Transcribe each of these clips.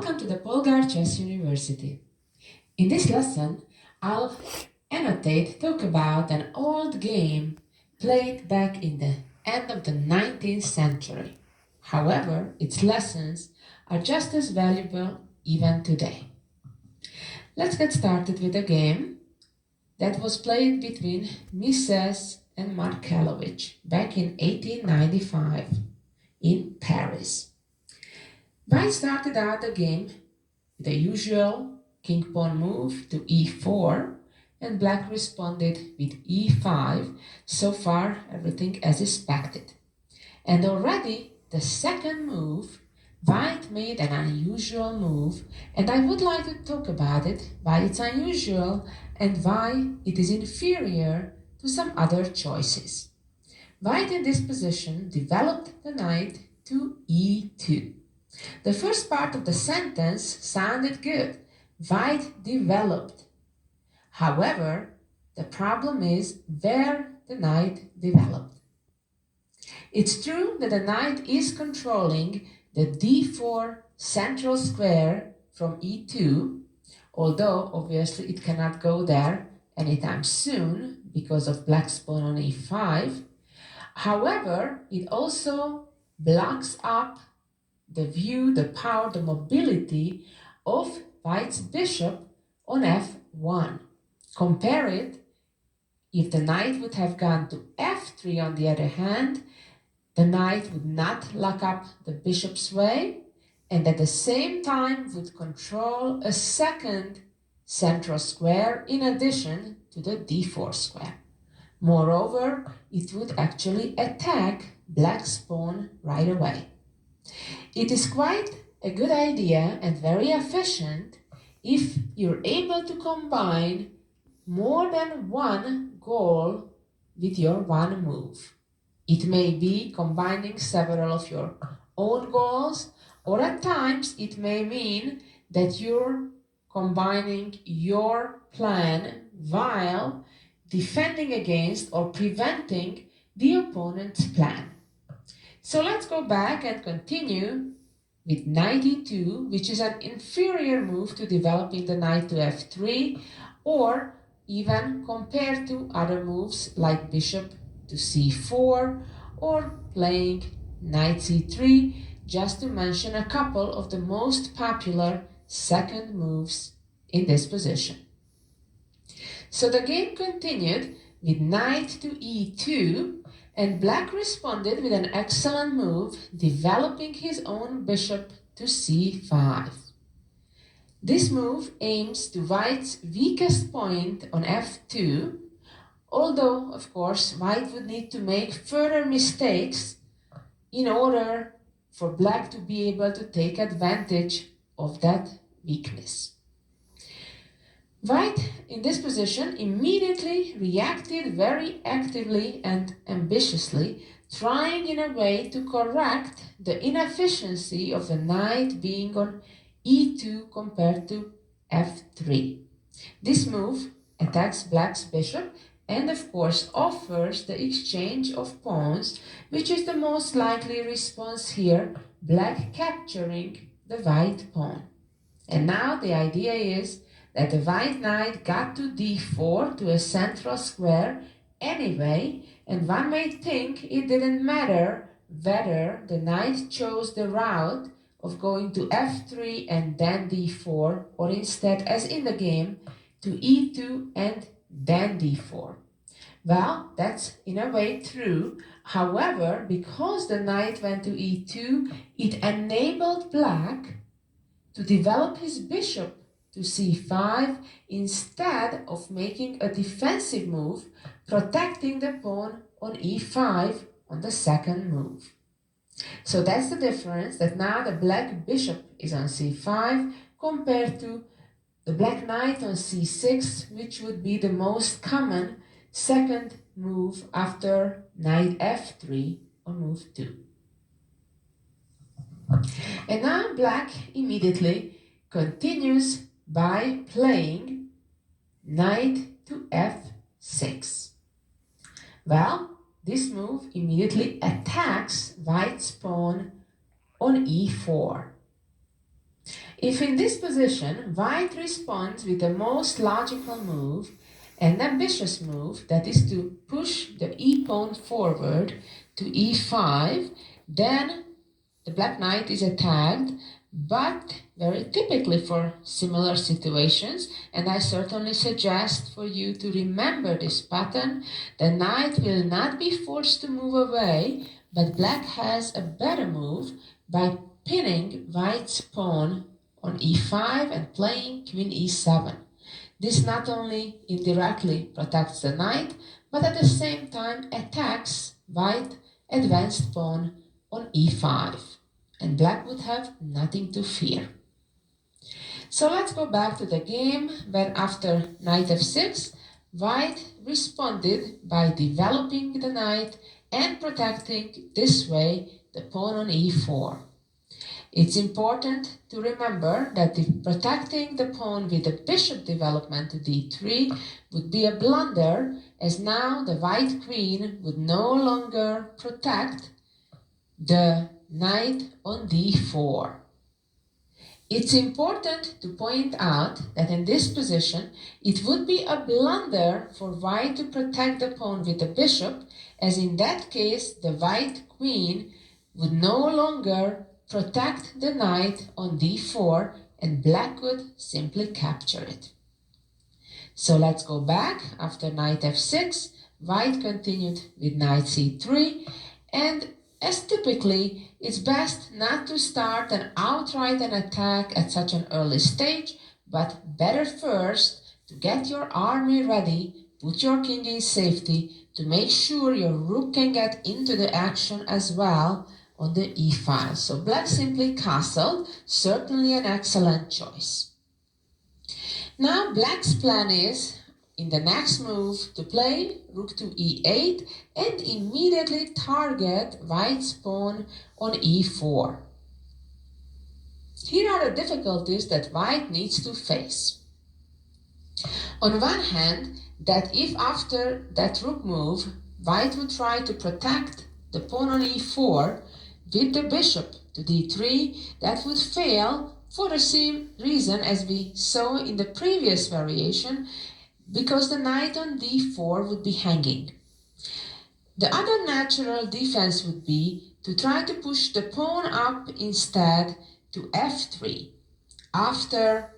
Welcome to the Polgar Chess University. In this lesson, I'll talk about an old game played back in the end of the 19th century. However, its lessons are just as valuable even today. Let's get started with a game that was played between Mises and Markelowitsch back in 1895 in Paris. White started out the game with the usual king-pawn move to e4, and black responded with e5. So far, everything as expected. And already the second move, white made an unusual move, and I would like to talk about it, why it's unusual and why it is inferior to some other choices. White in this position developed the knight to e2. The first part of the sentence sounded good. White developed. However, the problem is where the knight developed. It's true that the knight is controlling the d4 central square from e2, although obviously it cannot go there anytime soon because of black's pawn on e5. However, it also blocks up the view, the power, the mobility of white's bishop on f1. Compare it, if the knight would have gone to f3 on the other hand, the knight would not lock up the bishop's way and at the same time would control a second central square in addition to the d4 square. Moreover, it would actually attack black's pawn right away. It is quite a good idea and very efficient if you're able to combine more than one goal with your one move. It may be combining several of your own goals, or at times it may mean that you're combining your plan while defending against or preventing the opponent's plan. So let's go back and continue with knight e2, which is an inferior move to developing the knight to f3, or even compared to other moves like bishop to c4 or playing knight c3, just to mention a couple of the most popular second moves in this position. So the game continued with knight to e2, and black responded with an excellent move, developing his own bishop to c5. This move aims to white's weakest point on f2, although, of course, white would need to make further mistakes in order for black to be able to take advantage of that weakness. White, in this position, immediately reacted very actively and ambitiously, trying in a way to correct the inefficiency of the knight being on e2 compared to f3. This move attacks black's bishop and, of course, offers the exchange of pawns, which is the most likely response here, black capturing the white pawn. And now the idea is that the white knight got to d4 to a central square anyway, and one may think it didn't matter whether the knight chose the route of going to f3 and then d4, or instead, as in the game, to e2 and then d4. Well, that's in a way true. However, because the knight went to e2, it enabled black to develop his bishop to c5 instead of making a defensive move, protecting the pawn on e5 on the second move. So that's the difference, that now the black bishop is on c5 compared to the black knight on c6, which would be the most common second move after knight f3 on move 2. And now black immediately continues by playing knight to f6. Well, this move immediately attacks white's pawn on e4. If in this position, white responds with the most logical move, an ambitious move, that is to push the e-pawn forward to e5, then the black knight is attacked, but very typically for similar situations, and I certainly suggest for you to remember this pattern, the knight will not be forced to move away, but black has a better move by pinning white's pawn on e5 and playing queen e7. This not only indirectly protects the knight, but at the same time attacks white advanced pawn on e5, and black would have nothing to fear. So let's go back to the game when after knight f6, white responded by developing the knight and protecting this way the pawn on e4. It's important to remember that protecting the pawn with the bishop development to d3 would be a blunder, as now the white queen would no longer protect the knight on d4. It's important to point out that in this position, it would be a blunder for white to protect the pawn with the bishop, as in that case the white queen would no longer protect the knight on d4 and black would simply capture it. So let's go back. After knight f6, white continued with knight c3, and as typically, it's best not to start an outright attack at such an early stage, but better first to get your army ready, put your king in safety, to make sure your rook can get into the action as well on the e file. So black simply castled, certainly an excellent choice. Now black's plan is, in the next move, to play rook to e8 and immediately target white's pawn on e4. Here are the difficulties that white needs to face. On one hand, that if after that rook move, white would try to protect the pawn on e4 with the bishop to d3, that would fail for the same reason as we saw in the previous variation, because the knight on d4 would be hanging. The other natural defense would be to try to push the pawn up instead to f3 after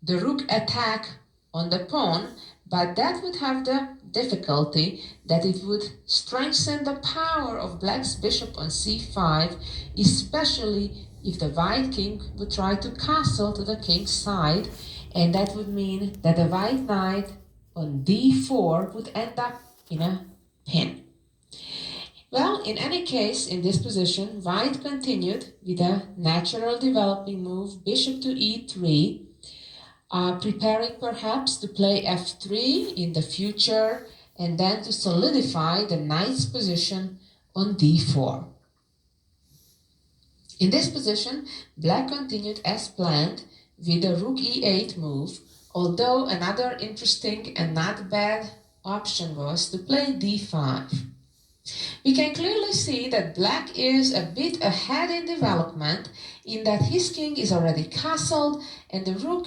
the rook attack on the pawn, but that would have the difficulty that it would strengthen the power of black's bishop on c5, especially if the white king would try to castle to the king's side, and that would mean that the white knight on d4 would end up in a pin. Well, in any case, in this position, white continued with a natural developing move, bishop to e3, preparing perhaps to play f3 in the future, and then to solidify the knight's position on d4. In this position, black continued as planned with the rook e8 move, although another interesting and not bad option was to play d5. We can clearly see that black is a bit ahead in development, in that his king is already castled and the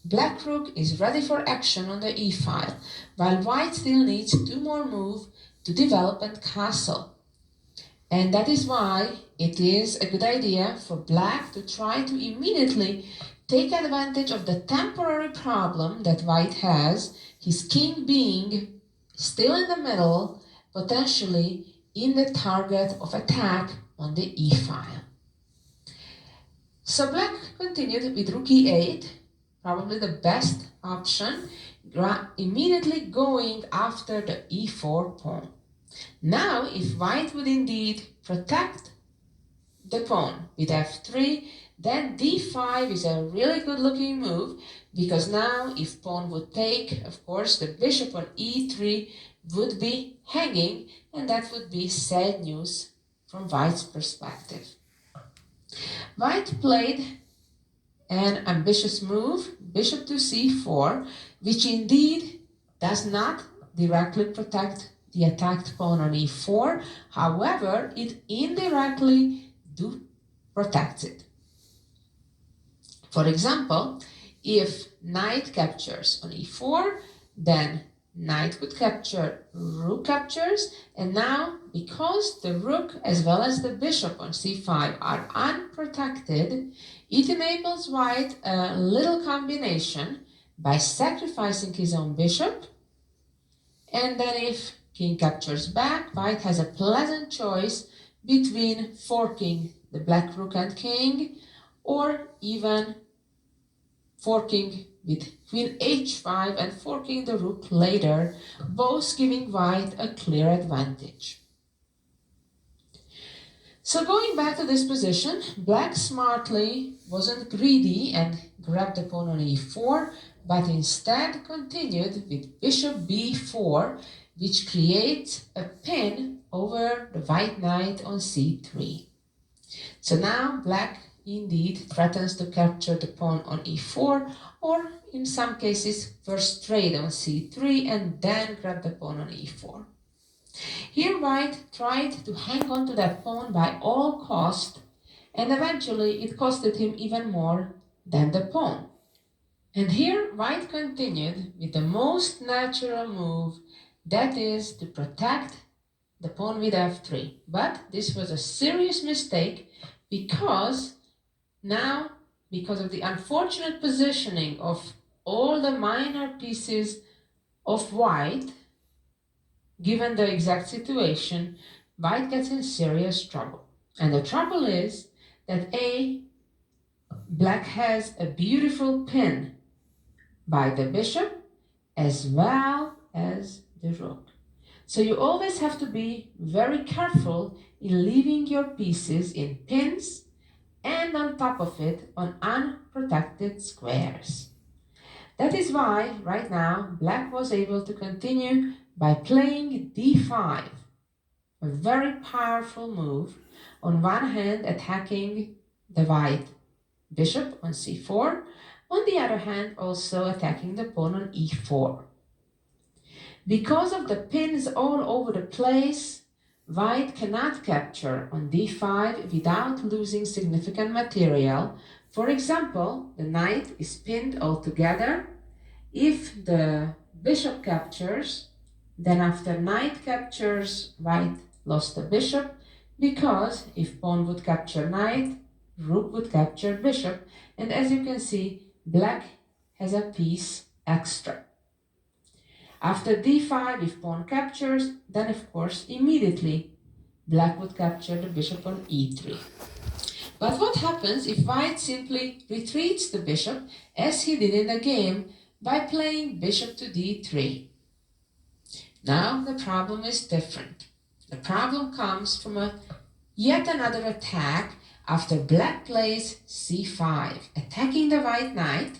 black rook is ready for action on the e-file, while white still needs two more moves to develop and castle. And that is why it is a good idea for black to try to immediately take advantage of the temporary problem that white has, his king being still in the middle, potentially in the target of attack on the e-file. So black continued with rook e8, probably the best option, immediately going after the e4 pawn. Now, if white would indeed protect the pawn with f3, then d5 is a really good looking move, because now if pawn would take, of course, the bishop on e3 would be hanging, and that would be sad news from white's perspective. White played an ambitious move, bishop to c4, which indeed does not directly protect the attacked pawn on e4. However, it indirectly protects it. For example, if knight captures on e4, then knight would capture, rook captures, and now because the rook as well as the bishop on c5 are unprotected, it enables white a little combination by sacrificing his own bishop, and then if king captures back, white has a pleasant choice between forking the black rook and king, or even forking with queen h5 and forking the rook later, both giving white a clear advantage. So going back to this position, black smartly wasn't greedy and grabbed the pawn on e4, but instead continued with bishop b4, which creates a pin over the white knight on c3. So now black indeed threatens to capture the pawn on e4, or in some cases first trade on c3 and then grab the pawn on e4. Here white tried to hang on to that pawn by all cost, and eventually it costed him even more than the pawn. And here white continued with the most natural move, that is to protect the pawn with f3. But this was a serious mistake because now, because of the unfortunate positioning of all the minor pieces of white, given the exact situation, white gets in serious trouble. And the trouble is that black has a beautiful pin by the bishop as well as the rook. So you always have to be very careful in leaving your pieces in pins and on top of it on unprotected squares. That is why right now black was able to continue by playing d5, a very powerful move, on one hand attacking the white bishop on c4, on the other hand also attacking the pawn on e4. Because of the pins all over the place, white cannot capture on d5 without losing significant material. For example, the knight is pinned altogether. If the bishop captures, then after knight captures, white lost the bishop, because if pawn would capture knight, rook would capture bishop, and as you can see, black has a piece extra. After d5, if pawn captures, then of course immediately black would capture the bishop on e3. But what happens if white simply retreats the bishop, as he did in the game, by playing bishop to d3? Now the problem is different. The problem comes from yet another attack after black plays c5, attacking the white knight.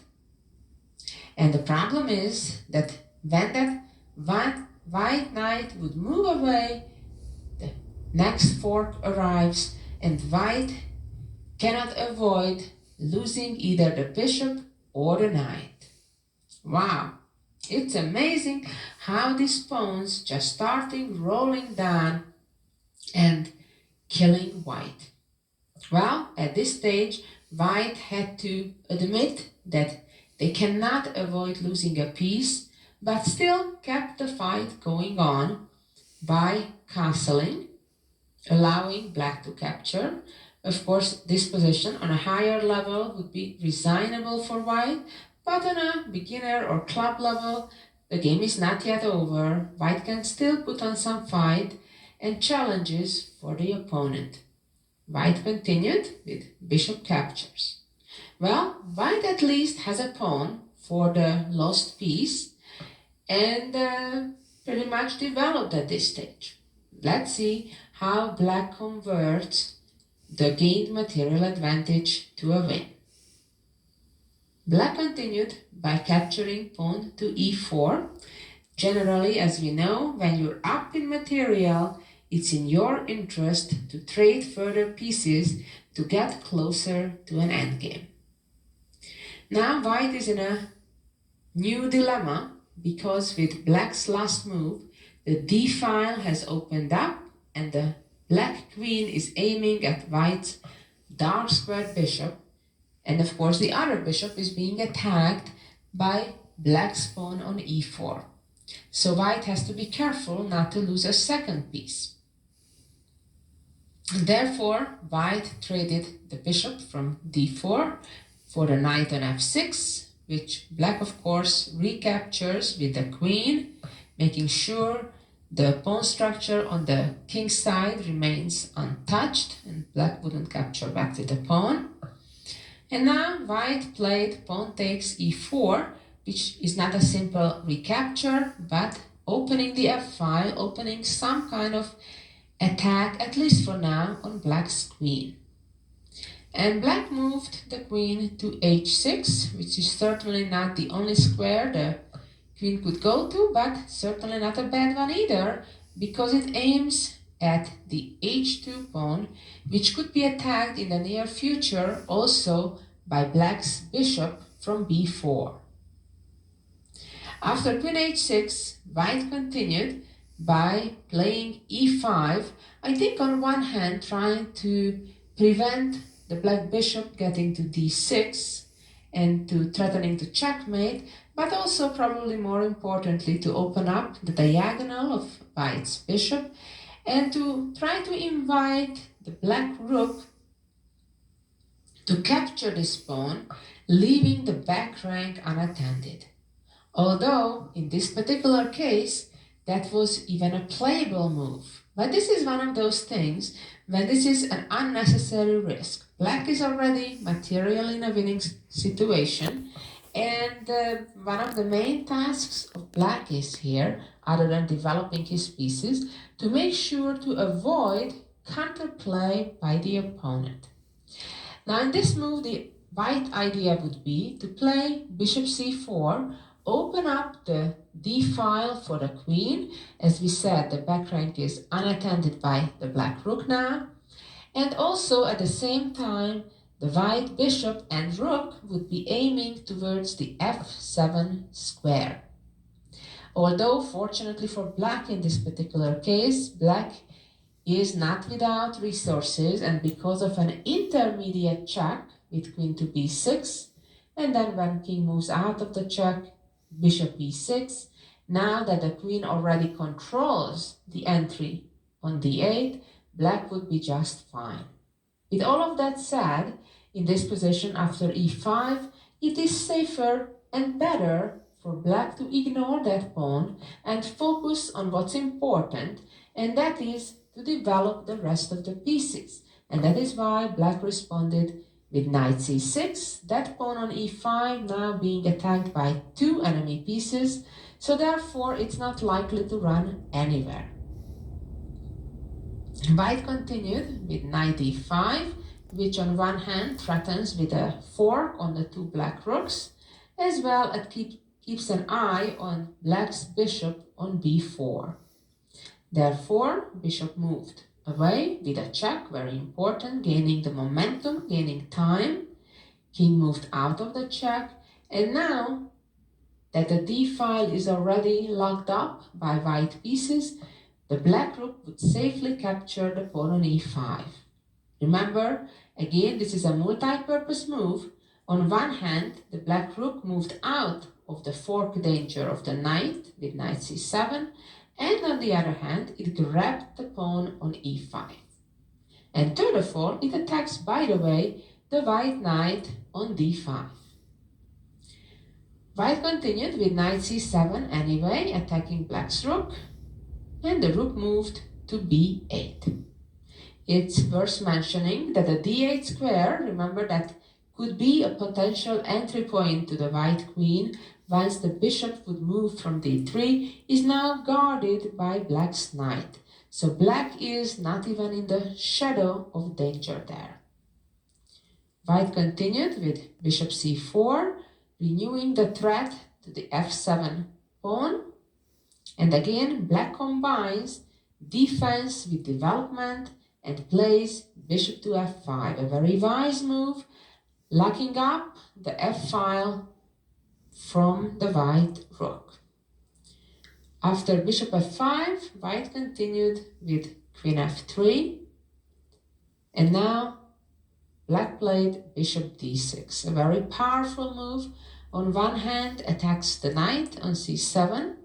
And the problem is that when that white knight would move away, the next fork arrives and white cannot avoid losing either the bishop or the knight. Wow, it's amazing how these pawns just starting rolling down and killing white. Well, at this stage, white had to admit that they cannot avoid losing a piece, but still kept the fight going on by castling, allowing black to capture. Of course, this position on a higher level would be resignable for white, but on a beginner or club level, the game is not yet over. White can still put on some fight and challenges for the opponent. White continued with bishop captures. Well, white at least has a pawn for the lost piece and pretty much developed at this stage. Let's see how black converts the gained material advantage to a win. Black continued by capturing pawn to e4. Generally, as we know, when you're up in material, it's in your interest to trade further pieces to get closer to an endgame. Now white is in a new dilemma because with black's last move, the d file has opened up and the black queen is aiming at white's dark squared bishop, And of course, the other bishop is being attacked by black's pawn on e4. So white has to be careful not to lose a second piece. And therefore, white traded the bishop from d4 for the knight on f6, which black, of course, recaptures with the queen, making sure the pawn structure on the king side remains untouched and black wouldn't capture back with the pawn. And now white played pawn takes e4, which is not a simple recapture, but opening the f-file, opening some kind of attack, at least for now, on black's queen. And black moved the queen to h6, which is certainly not the only square the queen could go to, but certainly not a bad one either, because it aims at the h2 pawn, which could be attacked in the near future also by black's bishop from b4. After queen h6, white continued by playing e5, I think on one hand trying to prevent the black bishop getting to d6 and to threatening to checkmate, but also probably more importantly to open up the diagonal of white's bishop and to try to invite the black rook to capture this pawn, leaving the back rank unattended. Although, in this particular case, that was even a playable move. But this is one of those things when this is an unnecessary risk. Black is already materially in a winning situation, and one of the main tasks of black is here, other than developing his pieces, to make sure to avoid counterplay by the opponent. Now in this move, the white idea would be to play bishop c4, open up the d-file for the queen. As we said, the back rank is unattended by the black rook now. And also at the same time, the white bishop and rook would be aiming towards the f7 square. Although, fortunately for black in this particular case, black is not without resources, and because of an intermediate check with queen to b6, and then when king moves out of the check, bishop b6, now that the queen already controls the entry on d8, black would be just fine. With all of that said, in this position after e5, it is safer and better for black to ignore that pawn and focus on what's important, and that is to develop the rest of the pieces. And that is why black responded with knight c6, that pawn on e5 now being attacked by two enemy pieces, so therefore it's not likely to run anywhere. White continued with knight e5, which on one hand threatens with a fork on the two black rooks, as well as keeps an eye on black's bishop on b4. Therefore, bishop moved away with a check, very important, gaining the momentum, gaining time. King moved out of the check, and now that the d-file is already locked up by white pieces, the black rook would safely capture the pawn on e5. Remember, again, this is a multi-purpose move. On one hand, the black rook moved out of the fork danger of the knight with knight c7, and on the other hand, it grabbed the pawn on e5. And third of all, it attacks, by the way, the white knight on d5. White continued with knight c7 anyway, attacking black's rook, and the rook moved to b8. It's worth mentioning that the d8 square, remember, that could be a potential entry point to the white queen once the bishop would move from d3, is now guarded by black's knight. So black is not even in the shadow of danger there. White continued with bishop c4, renewing the threat to the f7 pawn. And again, black combines defense with development and plays bishop to f5, a very wise move, locking up the f-file from the white rook. After bishop f5, white continued with queen f3, and now black played bishop d6, a very powerful move. On one hand, attacks the knight on c7.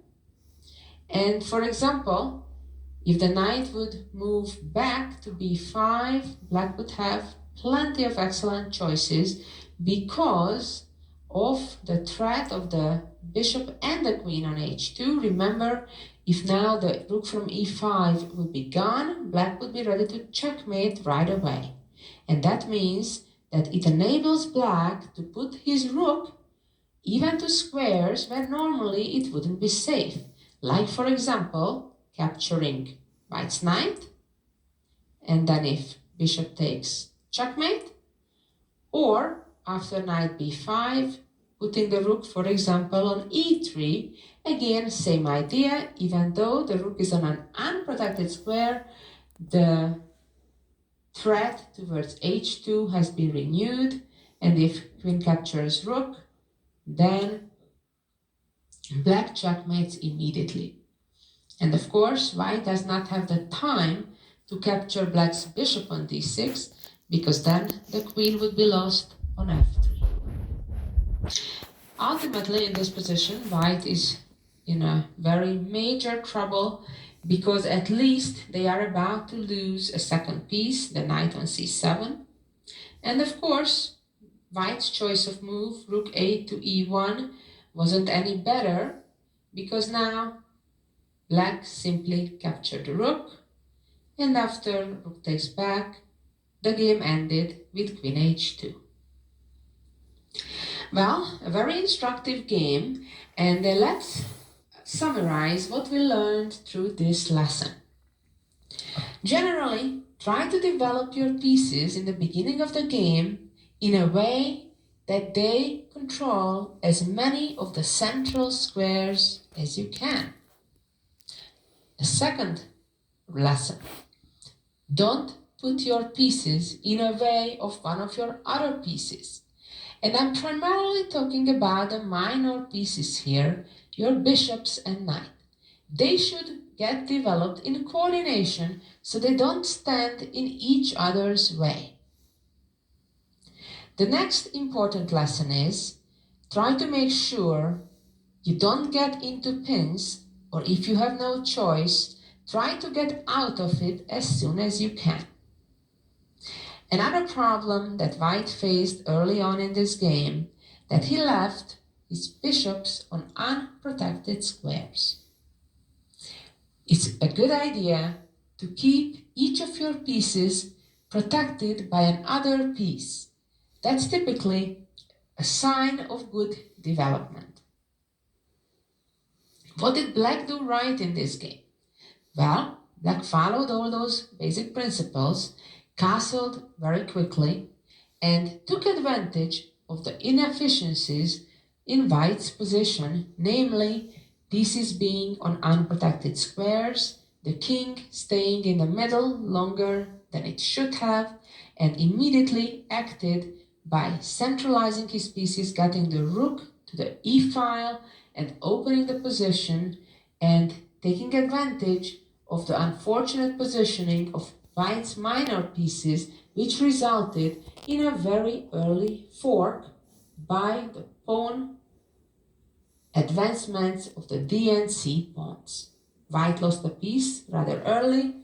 And for example, if the knight would move back to b5, black would have plenty of excellent choices because of the threat of the bishop and the queen on h2. Remember, if now the rook from e5 would be gone, black would be ready to checkmate right away. And that means that it enables black to put his rook even to squares where normally it wouldn't be safe. Like, for example, capturing white's knight, and then if bishop takes checkmate, or after knight b5, putting the rook, for example, on e3. Again, same idea, even though the rook is on an unprotected square, the threat towards h2 has been renewed, and if queen captures rook, then black checkmates immediately. And of course, white does not have the time to capture black's bishop on d6, because then the queen would be lost on f3. Ultimately, in this position, white is in a very major trouble, because at least they are about to lose a second piece, the knight on c7. And of course, white's choice of move, rook a to e1, wasn't any better, because now black simply captured the rook, and after rook takes back, the game ended with queen h2. Well, a very instructive game, and let's summarize what we learned through this lesson. Generally, try to develop your pieces in the beginning of the game in a way that they control as many of the central squares as you can. The second lesson, don't put your pieces in a way of one of your other pieces. And I'm primarily talking about the minor pieces here, your bishops and knight. They should get developed in coordination so they don't stand in each other's way. The next important lesson is, try to make sure you don't get into pins, or if you have no choice, try to get out of it as soon as you can. Another problem that white faced early on in this game, that he left his bishops on unprotected squares. It's a good idea to keep each of your pieces protected by another piece. That's typically a sign of good development. What did black do right in this game? Well, black followed all those basic principles, castled very quickly, and took advantage of the inefficiencies in white's position, namely pieces being on unprotected squares, the king staying in the middle longer than it should have, and immediately acted by centralizing his pieces, getting the rook to the e-file and opening the position, and taking advantage of the unfortunate positioning of white's minor pieces, which resulted in a very early fork by the pawn advancements of the d and c pawns. White lost a piece rather early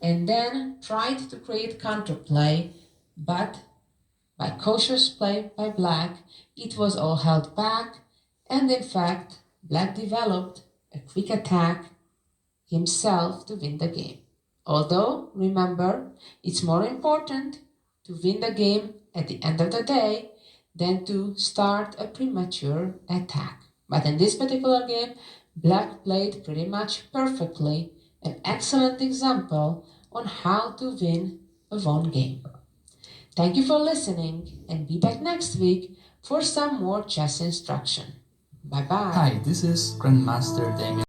and then tried to create counterplay, but by cautious play by black, it was all held back, and in fact, black developed a quick attack himself to win the game. Although, remember, it's more important to win the game at the end of the day than to start a premature attack. But in this particular game, black played pretty much perfectly, an excellent example on how to win a won game. Thank you for listening, and be back next week for some more chess instruction. Bye-bye. Hi, this is Grandmaster Damien.